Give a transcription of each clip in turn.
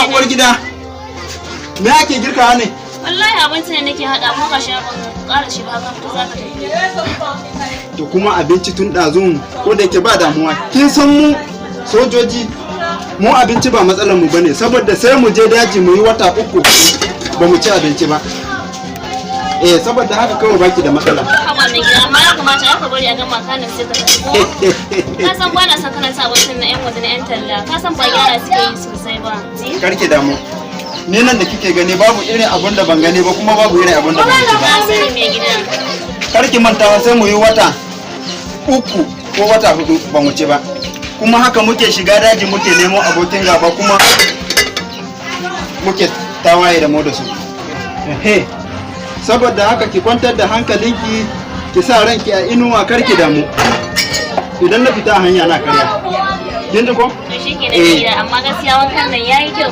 ina uwar gida. Me ake girka ne? Wallahi abinci ne nake hada mu gashi ban ƙara shi ba ka fita zaka tafi. To kuma abinci tun ɗazun ko da yake ba damuwa. Kin san mu sojoji mu abinci ba matsalar mu bane saboda sai mu je daji mu yi wata 3 ba mu ci abinci ba. Saboda haka kawai baki da matsala. Haba mai gida amma ya kamata aka bari a gama kanin sai ka tafi. Ka san ba na san kana sa abincin na yan waje na yan talla. Ka san ba gyara suke yi sosai ba. Karki damu. Ni nan da kike gani babu irin abun da ban gani ba kuma babu irin abun da ban ci ba. Karki mantawa sai mu yi wata 3 ko wata 4 ba mu ci ba. Kuma haka muke shiga daji muke nemo abokin gaba kuma muke tawaye da mu da su. Saboda haka ki kwantar da hankalinki ki sa ranki a inuwa karki damu. Idan na fita hanya na karya. Kin ji ko? To shikenan gida amma gaskiya wankan nan yayi kyau.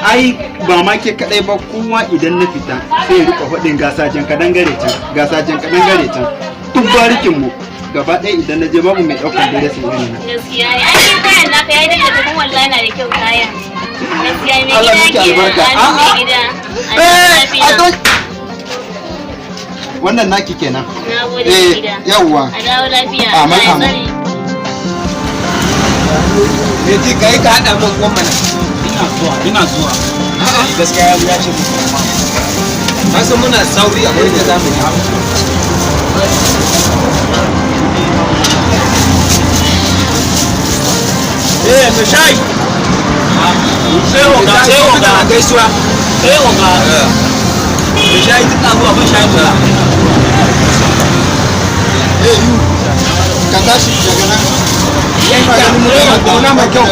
Ai ba ma ke kadai ba kuma idan na fita sai rika faɗin gasajen kadan gare can gasajen kadan gare can tun barikin mu gaba ɗaya idan na je babu mai ɗaukar dare sai irin na gaskiya ne ai kayan naka yayi da kuma wallahi na da kyau kayan gaskiya ne Allah miki albarka wannan naki kenan nagode gida yawwa a dawo lafiya amin me ce kai ka hada min gwan mana ina zuwa gaskiya ya ce ka san muna sauri a wurin da zamu yi me shai sai oga gaisuwa sai oga me shai duk abuwa ban shai ba ka tashi daga nan zauna mai kyau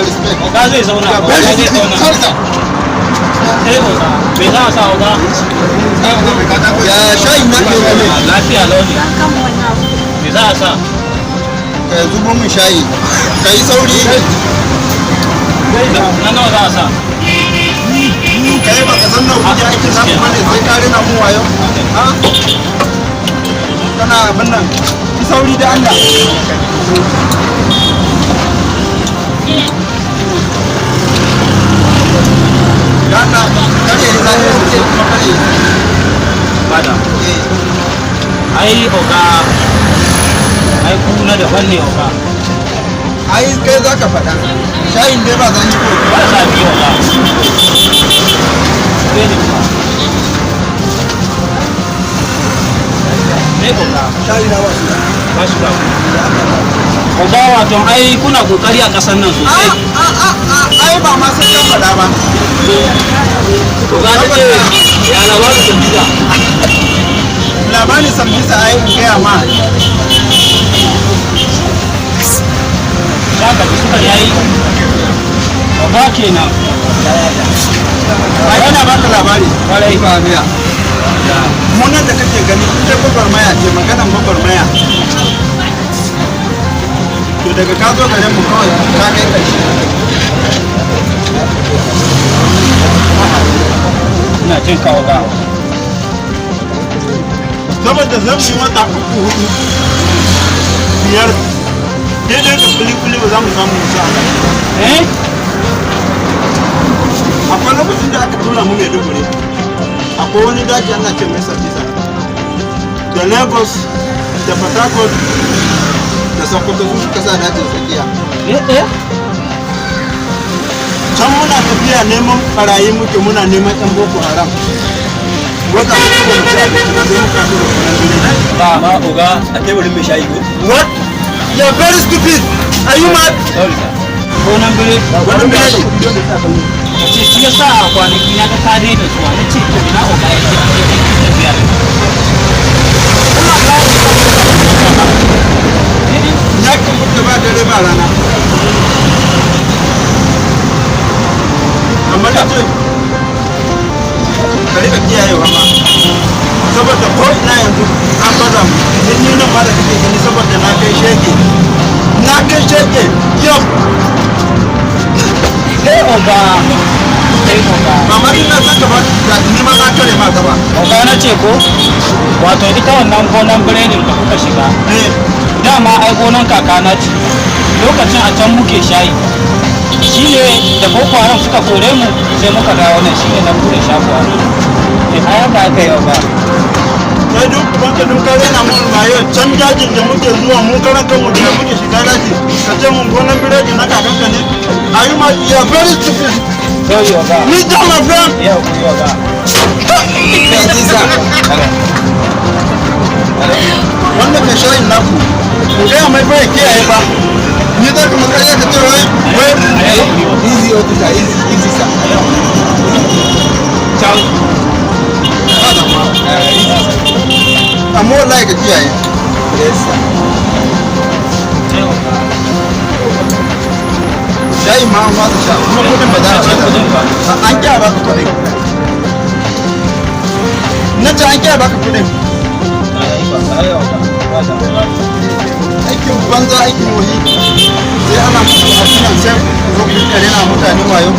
oga zai zauna oga zai zauna sai oga me za a sa oga ya shayin na ke gane lafiya launi me za a sa ka zubo min shayi ka yi sauri na nawa za a sa kai ba ka san nawa kuke aikin namu bane sai ka rina mu wayo kana abin nan ki sauri da Allah Gana, kare ni zai ce kuma kare. bada ai oga ai kuna da fanne oga Ai kai za ka faɗa. Shayin dai ba zan yi ko. ba sa biyo oga sai ni ba sai oga Shayi na wasu. ba shi ba oga wato ai kuna kokari a kasan nan sosai Ai ba ma sai kan faɗa ba. oga ta ce ya labarin sambisa Labarin sambisa ai in gaya ma. shaka da suka yayi oga kenan Ba yana baka labari. kwarai Ba biya. Munan da kake gani ita gwagwarmaya ce maganan gwagwarmaya. To daga ka zo garin mu kawai ka kai ƙarshe. ina jin ka oga Saboda zan yi mata 3, 4, 5 daidai da kuli-kuli ba za mu samu musa a kai. Akwai lokacin da aka tura mu Maiduguri. Akwai wani daji ana ce mai Sambisa. Da Lagos, da Port Harcourt, da Sokoto su suka sa dajin tsakiya. Can muna tafiya neman barayi muke muna neman 'yan Boko Haram. Wata kuma da mutu a cikin sai muka tura kwanan gini. ba oga a teburin mai shayi ko What? You're very stupid! Are you mad? sorry sir gonan bire Wani bayani. ce shi ya sa a kwanaki na ga ka daina zuwa na ce to ina oga ya ce ake cikin tafiya Na kan mutu ba dare ba rana. Amma na ce, ka rika kiyayewa ma. Saboda ko ina yanzu an bada mu. Idan ni nan ma da kake gani saboda na kai shege. Na kai shege. Yau. sai oga Mama ni na san gaba da ni ma na kare ma gaba. oga na ce ko wato ita wannan gonan biredin da kuka shiga dama ai gonan kakana ce lokacin a can muke shayi shine da boko haram suka kore mu sai muka dawo nan shine na bude shago a nan ai ba aka yi ba sai duk banka duk kare na mun mayo can dajin da muke zuwa mun karan kanmu da muke shiga daji ka ce mun gonan biredi na kakanka ne are you very stupid so yoga ni da my friend yeah yoga wannan mai shayin naku ku gaya mai bai kiyaye ba ni da kuma kare ka ce wai Easy, officer. Easy, sir. ciao amma wallahi ka kiyaye Yes, sir. shayin ma an fasa sha kuma kudin ba za a baka an kiya baka kudin na ce an kiya baka kudin aikin banza aikin wani sai ana musu a suna sai zo kare na mutane wayo